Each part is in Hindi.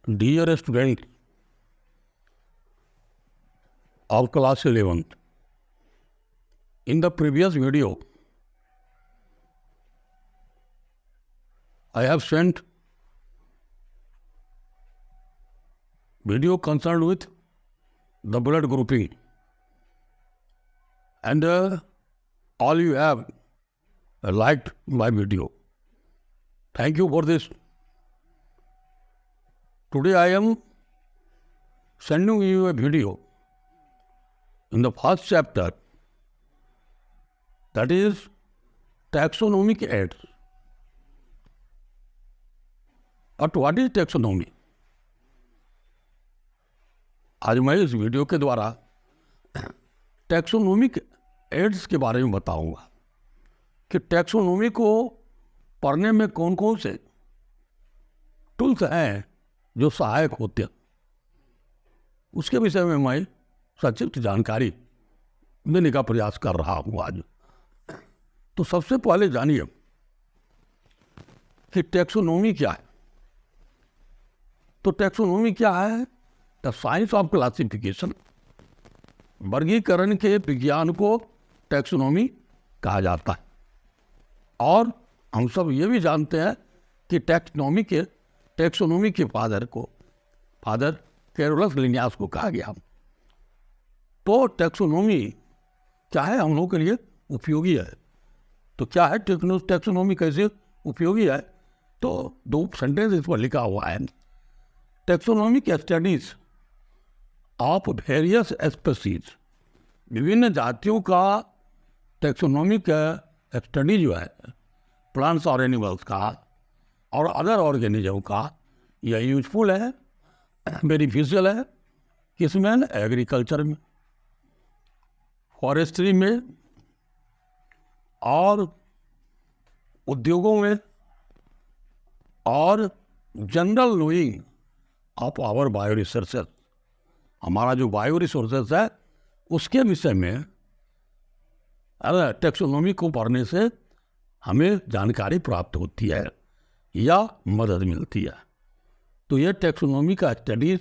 Dear student of class 11th, in the previous video, I have sent video concerned with the blood grouping, and all you have liked my video. Thank you for this. Today I am sending you a video in the first chapter, that is taxonomic aids. But what is taxonomy? आज मैं इस वीडियो के द्वारा टैक्सोनोमिक एड्स के बारे में बताऊंगा कि टैक्सोनोमी को पढ़ने में कौन कौन से टूल्स हैं जो सहायक होते हैं, उसके विषय में मैं संक्षिप्त जानकारी देने का प्रयास कर रहा हूं आज। तो सबसे पहले जानिए कि टैक्सोनोमी क्या है। तो टैक्सोनोमी क्या है? The science of classification. वर्गीकरण के विज्ञान को टैक्सोनोमी कहा जाता है। और हम सब ये भी जानते हैं कि टैक्सोनोमी के फादर कैरोलस लिनियस को कहा गया। तो टैक्सोनोमी क्या है, हम लोगों के लिए उपयोगी है। तो क्या है टैक्सोनोमी, कैसे उपयोगी है? तो दो सेंटेंस इस पर लिखा हुआ है। Taxonomic studies of various species, विभिन्न जातियों का टैक्सोनोमिक स्टडी जो है प्लांट्स और एनिमल्स का और अदर ऑर्गेनिज्म का, यह यूजफुल है, बेनिफिशियल है। किसमें? एग्रीकल्चर में, फॉरेस्ट्री में और उद्योगों में, और general knowing of our bio resources, हमारा जो बायो रिसोर्सेस है उसके विषय में टैक्सोनोमी को पढ़ने से हमें जानकारी प्राप्त होती है या मदद मिलती है। तो ये टैक्सोनोमी का स्टडीज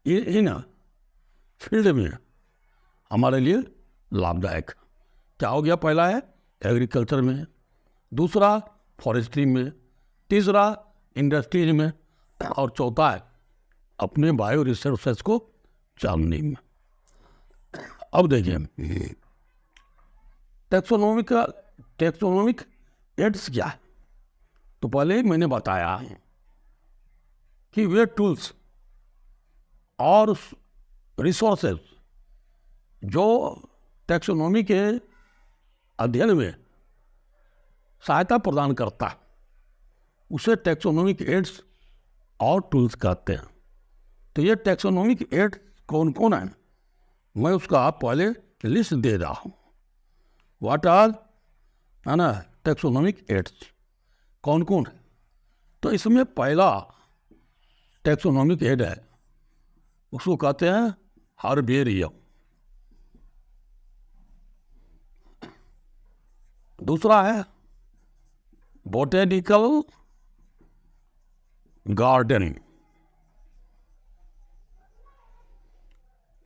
इन फील्ड में हमारे लिए लाभदायक। क्या हो गया? पहला है एग्रीकल्चर में, दूसरा फॉरेस्ट्री में, तीसरा इंडस्ट्रीज में, और चौथा है अपने बायो रिसोर्सेस को जानने में। अब देखिए टैक्सोनोमिक एड्स क्या है। तो पहले ही मैंने बताया कि वे टूल्स और रिसोर्सेज जो टैक्सोनोमी के अध्ययन में सहायता प्रदान करता है उसे टैक्सोनोमिक एड्स और टूल्स कहते हैं। तो ये टैक्सोनोमिक एड्स कौन कौन है, मैं उसका पहले लिस्ट दे रहा हूँ। व्हाट आर है ना टैक्सोनोमिक एड्स, कौन कौन है? तो इसमें पहला टैक्सोनोमिक एड है, उसको कहते हैं हर्बेरियम। दूसरा है बोटेनिकल गार्डन।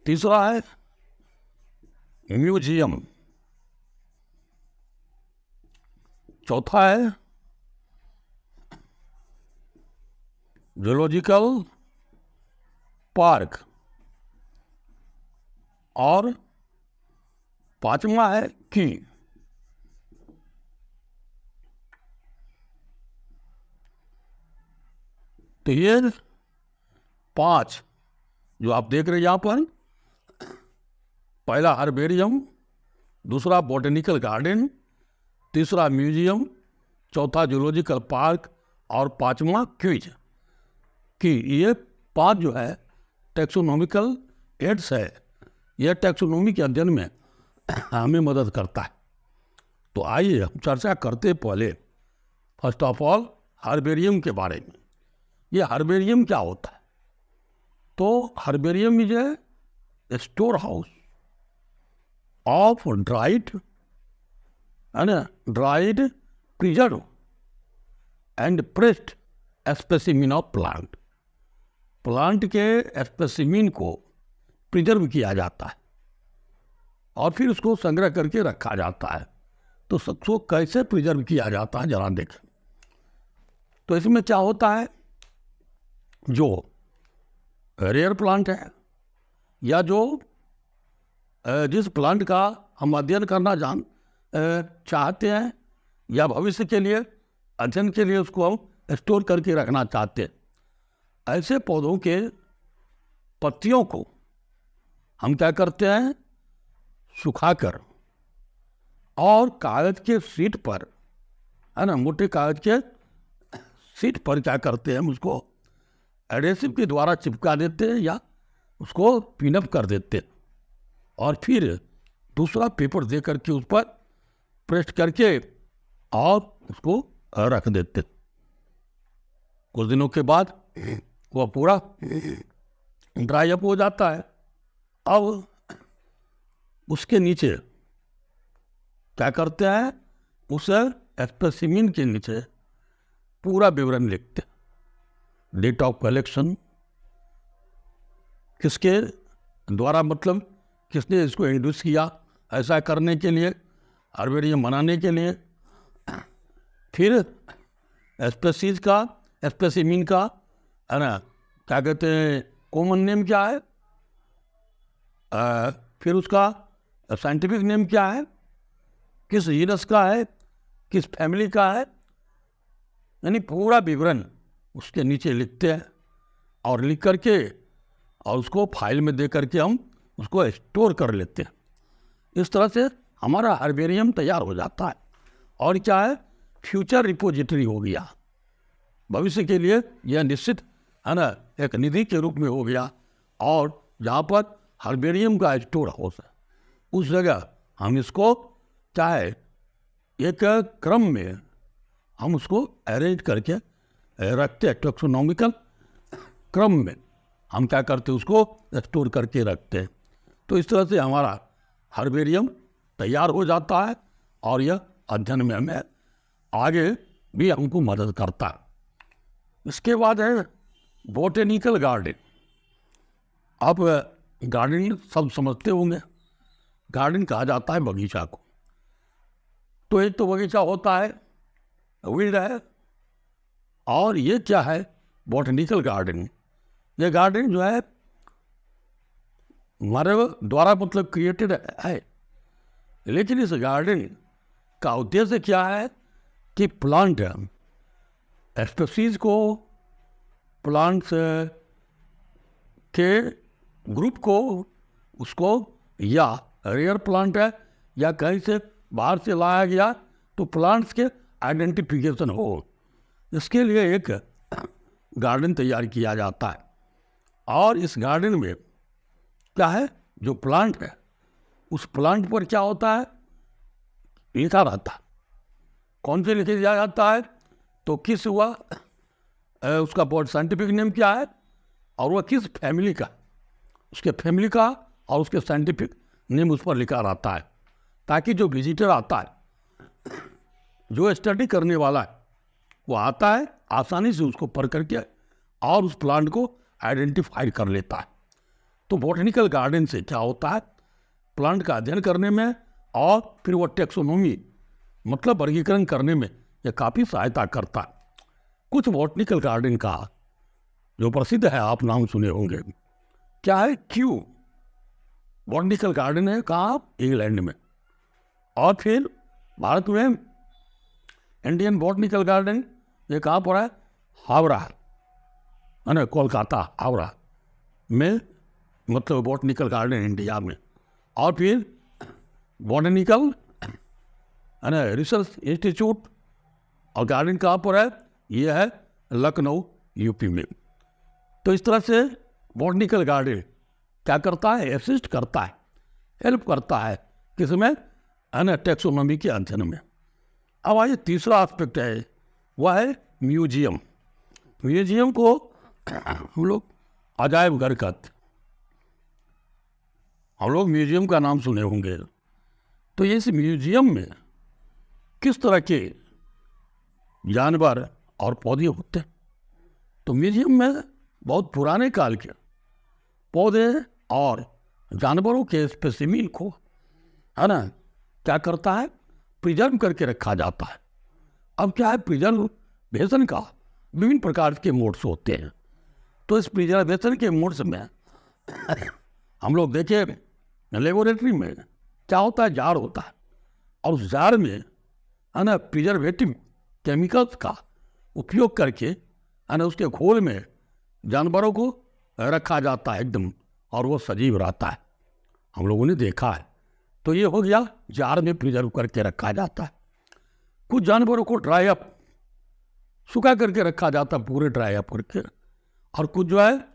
तीसरा है म्यूजियम। चौथा है जूलॉजिकल पार्क, और पांचवा है की। तो ये पांच जो आप देख रहे हैं यहां पर, पहला हर्बेरियम, दूसरा बोटेनिकल गार्डन, तीसरा म्यूजियम, चौथा जूलॉजिकल पार्क और पांचवा क्विज की। ये पांच जो है टैक्सोनोमिकल एड्स है। यह टैक्सोनोमी के अध्ययन में हमें मदद करता है। तो आइए हम चर्चा करते पहले फर्स्ट ऑफ ऑल हर्बेरियम के बारे में। ये हर्बेरियम क्या होता है? तो herbarium is a store house of dried preserved and pressed specimen of plant। Plant के स्पेसिमिन को प्रिजर्व किया जाता है और फिर उसको संग्रह करके रखा जाता है। तो उसको कैसे प्रिजर्व किया जाता है जरा देखें। तो इसमें क्या होता है, जो रेयर प्लांट है या जो जिस प्लांट का हम अध्ययन करना चाहते हैं या भविष्य के लिए अध्ययन के लिए उसको हम स्टोर करके रखना चाहते हैं, ऐसे पौधों के पत्तियों को हम क्या करते हैं, सुखाकर और कागज के शीट पर, है ना, मोटे कागज के शीट पर क्या करते हैं, हम उसको एडेसिव के द्वारा चिपका देते हैं या उसको पिनअप कर देते हैं और फिर दूसरा पेपर दे करके उस पर प्रेस करके और उसको रख देते। कुछ दिनों के बाद वह पूरा ड्राई अप हो जाता है। अब उसके नीचे क्या करते हैं, उस स्पेसिमिन के नीचे पूरा विवरण लिखते, डेट ऑफ कलेक्शन, किसके द्वारा, मतलब किसने इसको इंड्यूस किया ऐसा करने के लिए, हर्बेरियम बनाने के लिए, फिर स्पेसीज का, स्पेसिमिन का, है ना, क्या कहते हैं, कॉमन नेम क्या है, फिर उसका साइंटिफिक नेम क्या है, किस जीनस का है, किस फैमिली का है, यानी पूरा विवरण उसके नीचे लिखते हैं और लिख करके और उसको फाइल में दे करके हम उसको स्टोर कर लेते हैं। इस तरह से हमारा हर्बेरियम तैयार हो जाता है और क्या है, फ्यूचर रिपोजिटरी हो गया, भविष्य के लिए यह निश्चित, है ना, एक निधि के रूप में हो गया। और जहाँ पर हर्बेरियम का स्टोर हाउस है उस जगह हम इसको चाहे एक क्रम में हम उसको अरेंज करके रखते हैं, टैक्सोनॉमिकल क्रम में हम क्या करते हैं, उसको स्टोर करके रखते हैं। तो इस तरह से हमारा हर्बेरियम तैयार हो जाता है और यह अध्ययन में हमें आगे भी हमको मदद करता है। इसके बाद है बोटेनिकल गार्डन। अब गार्डन सब समझते होंगे, गार्डन कहा जाता है बगीचा को। तो एक तो बगीचा होता है, फील्ड है, और ये क्या है, बोटेनिकल गार्डन। ये गार्डन जो है हमारे द्वारा मतलब क्रिएटेड है, लेकिन इस गार्डन का उद्देश्य क्या है कि प्लांट स्पीशीज को, प्लांट्स के ग्रुप को, उसको, या रेयर प्लांट है या कहीं से बाहर से लाया गया तो प्लांट्स के आइडेंटिफिकेशन हो, इसके लिए एक गार्डन तैयार किया जाता है। और इस गार्डन में क्या है, जो प्लांट है उस प्लांट पर क्या होता है, लिखा रहता है। कौन से लिखे दिया जाता है, तो किस हुआ, उसका बहुत साइंटिफिक नेम क्या है और वह किस फैमिली का, उसके फैमिली का और उसके साइंटिफिक नेम उस पर लिखा रहता है, ताकि जो विजिटर आता है, जो स्टडी करने वाला है, वो आता है आसानी से उसको पढ़ करके और उस प्लांट को आइडेंटिफाई कर लेता है। तो बोटेनिकल गार्डन से क्या होता है, प्लांट का अध्ययन करने में और फिर वो टेक्सोनोमी मतलब वर्गीकरण करने में यह काफ़ी सहायता करता है। कुछ बोटेनिकल गार्डन का जो प्रसिद्ध है, आप नाम सुने होंगे, क्या है, क्यू बोटेनिकल गार्डन है, कहाँ, इंग्लैंड में। और फिर भारत में इंडियन बोटेनिकल गार्डन, ये कहाँ पर है, हावड़ा, है ना, कोलकाता, हावड़ा में, मतलब बोटेनिकल गार्डन इंडिया में। और फिर बोटेनिकल, है ना, रिसर्च इंस्टीट्यूट और गार्डन कहाँ पर है, ये है लखनऊ, यूपी में। तो इस तरह से बोटेनिकल गार्डन क्या करता है, असिस्ट करता है, हेल्प करता है, किसमें, है ना, टैक्सोनॉमी के अध्ययन में। अब आइए तीसरा एस्पेक्ट है, वह है म्यूजियम। म्यूजियम को हम लोग अजायब घर कहते, हम लोग म्यूजियम का नाम सुने होंगे। तो इस म्यूजियम में किस तरह के जानवर और पौधे होते हैं। तो म्यूजियम में बहुत पुराने काल के पौधे और जानवरों के स्पेसिमिन को, है ना, क्या करता है, प्रिजर्व करके रखा जाता है। अब क्या है, प्रिजर्वेशन का विभिन्न प्रकार के मोड्स होते हैं। तो इस प्रिजर्वेशन के मोड्स में हम लोग देखें लेबोरेटरी में क्या होता है, जार होता है, और उस जार में, है ना, प्रिजर्वेटिव केमिकल्स का उपयोग करके, है ना, उसके घोल में जानवरों को रखा जाता है एकदम, और वो सजीव रहता है, हम लोगों ने देखा है। तो ये हो गया, जार में प्रिजर्व करके रखा जाता है। कुछ जानवरों को ड्राई अप, सुखा करके रखा जाता है, पूरे ड्राई अप करके, और कुछ जो है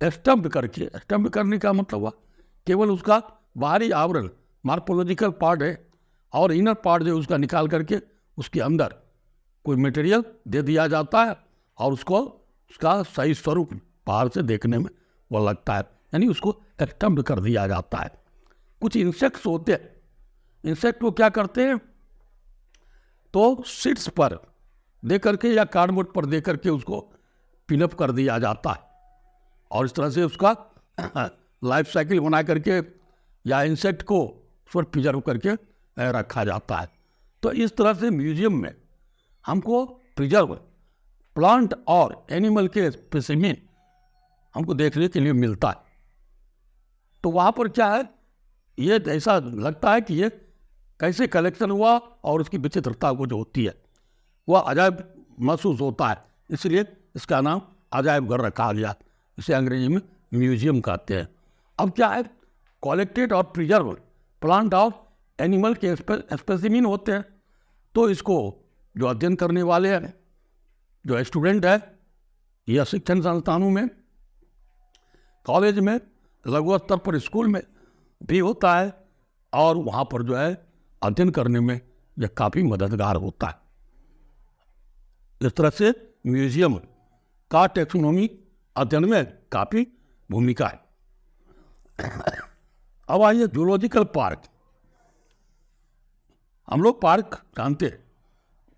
स्टम्प करके। स्टम्प करने का मतलब हुआ केवल उसका बाहरी आवरण, मार्फोलॉजिकल पार्ट है, और इनर पार्ट जो उसका निकाल करके उसके अंदर कोई मटेरियल दे दिया जाता है, और उसको उसका सही स्वरूप बाहर से देखने में वो लगता है, यानी उसको स्टम्प कर दिया जाता है। कुछ इंसेक्ट्स होते हैं, इंसेक्ट को क्या करते हैं, तो सीड्स पर दे करके या कार्डबोर्ड पर दे करके उसको पिनअप कर दिया जाता है, और इस तरह से उसका लाइफ साइकिल बना करके या इंसेक्ट को उस पर प्रिजर्व करके रखा जाता है। तो इस तरह से म्यूजियम में हमको प्रिजर्व प्लांट और एनिमल के स्पेसिमेन हमको देखने के लिए मिलता है। तो वहाँ पर क्या है, ये ऐसा लगता है कि ये कैसे कलेक्शन हुआ, और उसकी विचित्रता को जो होती है वह अजायब महसूस होता है, इसलिए इसका नाम अजायब घर रखा गया। इसे अंग्रेजी में म्यूजियम कहते हैं। अब क्या है, कलेक्टेड और प्रिजर्व प्लांट और एनिमल के स्पेसिमेन होते हैं। तो इसको जो अध्ययन करने वाले हैं, जो स्टूडेंट है, या शिक्षण संस्थानों में, कॉलेज में, लघु स्तर पर स्कूल में भी होता है, और वहाँ पर जो है अध्ययन करने में यह काफ़ी मददगार होता है। इस तरह से म्यूजियम का टैक्सोनॉमी अध्ययन में काफ़ी भूमिका है। अब आइए जूलॉजिकल पार्क। हम लोग पार्क जानते हैं,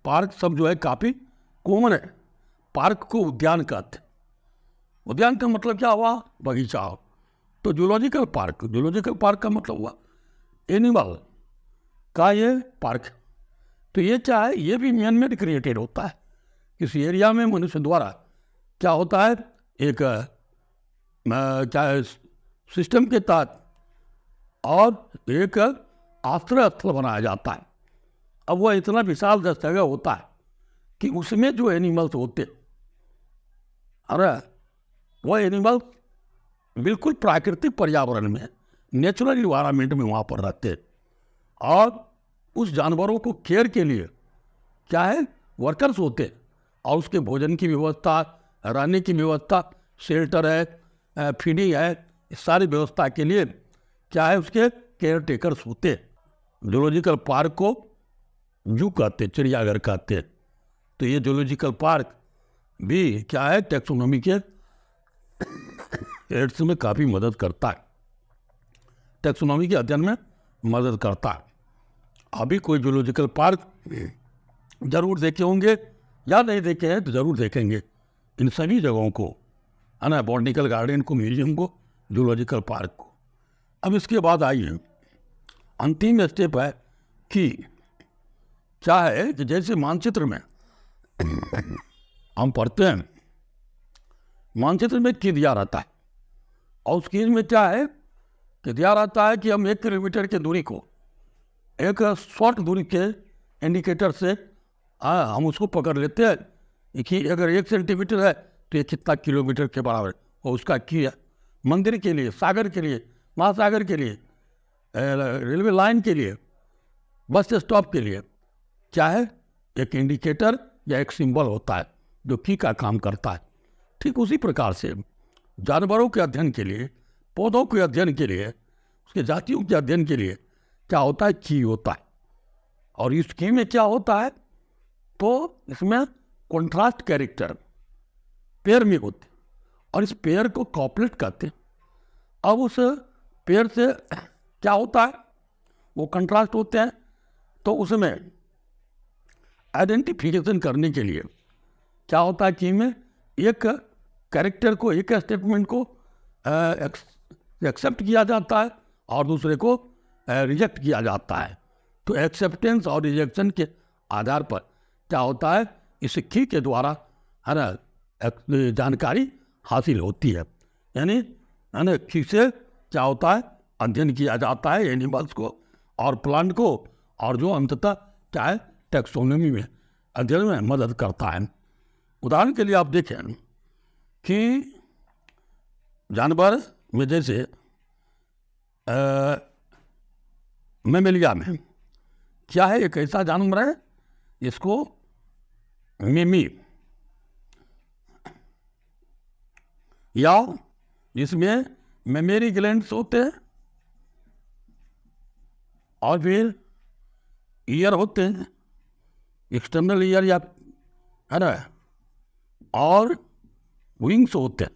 पार्क सब जो है काफ़ी कॉमन है। पार्क को उद्यान कहते हैं। उद्यान का मतलब क्या हुआ, बगीचा हो। तो जूलॉजिकल पार्क का मतलब हुआ एनिमल का ये पार्क। तो ये क्या है, ये भी मैन मेड क्रिएटेड होता है। किसी एरिया में मनुष्य द्वारा क्या होता है, एक क्या है, सिस्टम के तहत और एक आश्रय स्थल बनाया जाता है। अब वह इतना विशाल जगह होता है कि उसमें जो एनिमल्स होते, अरे वह एनिमल्स बिल्कुल प्राकृतिक पर्यावरण में, नेचुरल इन्वायरमेंट में वहाँ पर रहते हैं, और उस जानवरों को केयर के लिए क्या है, वर्कर्स होते हैं, और उसके भोजन की व्यवस्था, रहने की व्यवस्था, शेल्टर है, फीडिंग है, इस सारी व्यवस्था के लिए क्या है, उसके केयर टेकर्स होते हैं। जूलॉजिकल पार्क को जू कहते हैं, चिड़ियाघर कहते हैं। तो ये जूलॉजिकल पार्क भी क्या है, टैक्सोनॉमी के एड्स में काफ़ी मदद करता है, टैक्सोनॉमी के अध्ययन में मदद करता है। अभी कोई जूलॉजिकल पार्क जरूर देखे होंगे, या नहीं देखे हैं तो जरूर देखेंगे इन सभी जगहों को, है ना, बॉटनिकल गार्डन को, म्यूजियम को, जूलॉजिकल पार्क को। अब इसके बाद आइए, अंतिम स्टेप है कि क्या है कि जैसे मानचित्र में हम पढ़ते हैं, मानचित्र में की दिया रहता है, और उस चीज में क्या है कि दिया रहता है कि हम 1 किलोमीटर की दूरी को एक शॉर्ट दूरी के इंडिकेटर से हम उसको पकड़ लेते हैं कि अगर 1 सेंटीमीटर है तो ये कितना किलोमीटर के बराबर, और उसका की है मंदिर के लिए, सागर के लिए, महासागर के लिए, रेलवे लाइन के लिए, बस स्टॉप के लिए क्या है, एक इंडिकेटर या एक सिंबल होता है जो की का काम करता है। ठीक उसी प्रकार से जानवरों के अध्ययन के लिए, पौधों के अध्ययन के लिए, उसके जातियों के अध्ययन के लिए क्या होता है, की होता है। और इस की में क्या होता है, तो इसमें कॉन्ट्रास्ट कैरेक्टर पेयर में होते, और इस पेयर को कॉपलेट कहते हैं। अब उस पेयर से क्या होता है, वो कंट्रास्ट होते हैं, तो उसमें आइडेंटिफिकेशन करने के लिए क्या होता है कि में एक कैरेक्टर को, एक स्टेटमेंट को एक्सेप्ट किया जाता है और दूसरे को रिजेक्ट किया जाता है। तो एक्सेप्टेंस और रिजेक्शन के आधार पर क्या होता है, इस की के द्वारा है ना जानकारी हासिल होती है। यानी है ना की से क्या होता है, अध्ययन किया जाता है एनिमल्स को और प्लांट को, और जो अंततः क्या है टैक्सोनॉमी में अध्ययन में मदद करता है। उदाहरण के लिए आप देखें कि जानवर में जैसे मैमेलिया में क्या है, एक ऐसा जानवर है जिसको मिमी या जिसमें मेमोरी ग्लैंड्स होते हैं और फिर ईयर होते हैं, एक्सटर्नल ईयर या है ना, और विंग्स होते हैं।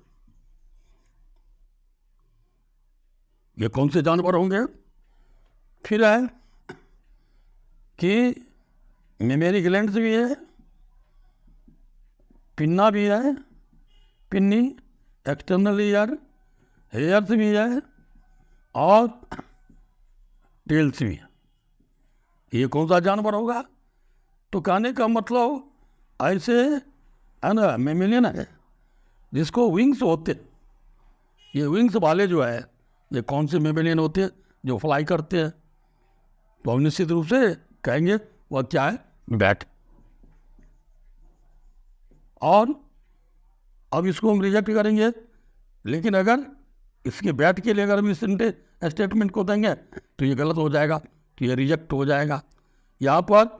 ये कौन से जानवर होंगे? फिर है कि मेमोरी ग्लैंड्स भी है, पिन्ना भी है, पिन्नी, एक्सटर्नल ईयर, हेयर्स भी है और टेल्स भी है। ये कौन सा जानवर होगा? तो कहने का मतलब ऐसे है ना मेमेलियन है जिसको विंग्स होते। ये विंग्स वाले जो है ये कौन से मेमेलियन होते हैं? जो फ्लाई करते हैं। तो निश्चित रूप से कहेंगे वह क्या है, बैट। और अब इसको हम रिजेक्ट करेंगे, लेकिन अगर इसके बैट के लिए अगर हम इस स्टेटमेंट को देंगे तो ये गलत हो जाएगा, तो ये रिजेक्ट हो जाएगा। यहाँ पर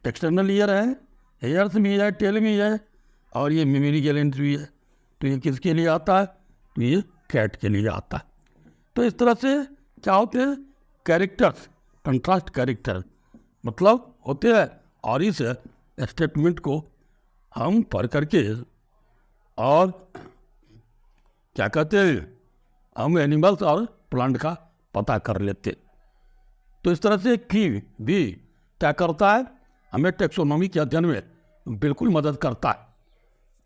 एक्सटर्नल ईयर है, हेयर्स भी है, टेल भी है और ये मेमोरी ग्लैंड्स भी है। तो ये किसके लिए आता है? तो ये कैट के लिए आता है। तो इस तरह से क्या होते हैं कैरेक्टर्स, कंट्रास्ट कैरेक्टर मतलब होते हैं। और इस स्टेटमेंट को हम पढ़ करके और क्या कहते हैं, हम एनिमल्स और प्लांट का पता कर लेते। तो इस तरह से की भी क्या करता है, हमें टैक्सोनॉमी के अध्ययन में बिल्कुल मदद करता है।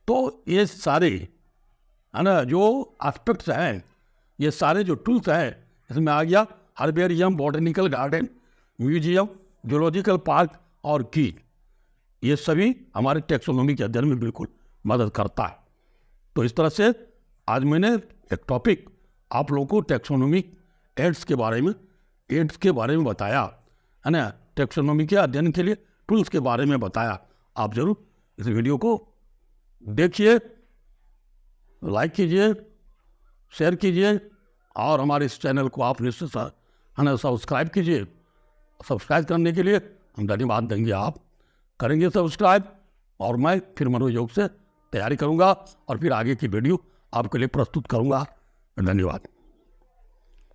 तो ये सारे है ना जो एस्पेक्ट्स हैं, ये सारे जो टूल्स हैं, इसमें आ गया herbarium, botanical garden, museum, zoological park और की, ये सभी हमारे टैक्सोनॉमी के अध्ययन में बिल्कुल मदद करता है। तो इस तरह से आज मैंने एक टॉपिक आप लोगों को टैक्सोनॉमी एड्स के बारे में बताया है ना, टैक्सोनॉमी के अध्ययन के लिए टूल्स के बारे में बताया। आप जरूर इस वीडियो को देखिए, लाइक कीजिए, शेयर कीजिए और हमारे इस चैनल को आप निश्चित है ना सब्सक्राइब कीजिए। सब्सक्राइब करने के लिए हम धन्यवाद देंगे, आप करेंगे सब्सक्राइब और मैं फिर मनोयोग से तैयारी करूंगा और फिर आगे की वीडियो आपके लिए प्रस्तुत करूंगा। धन्यवाद।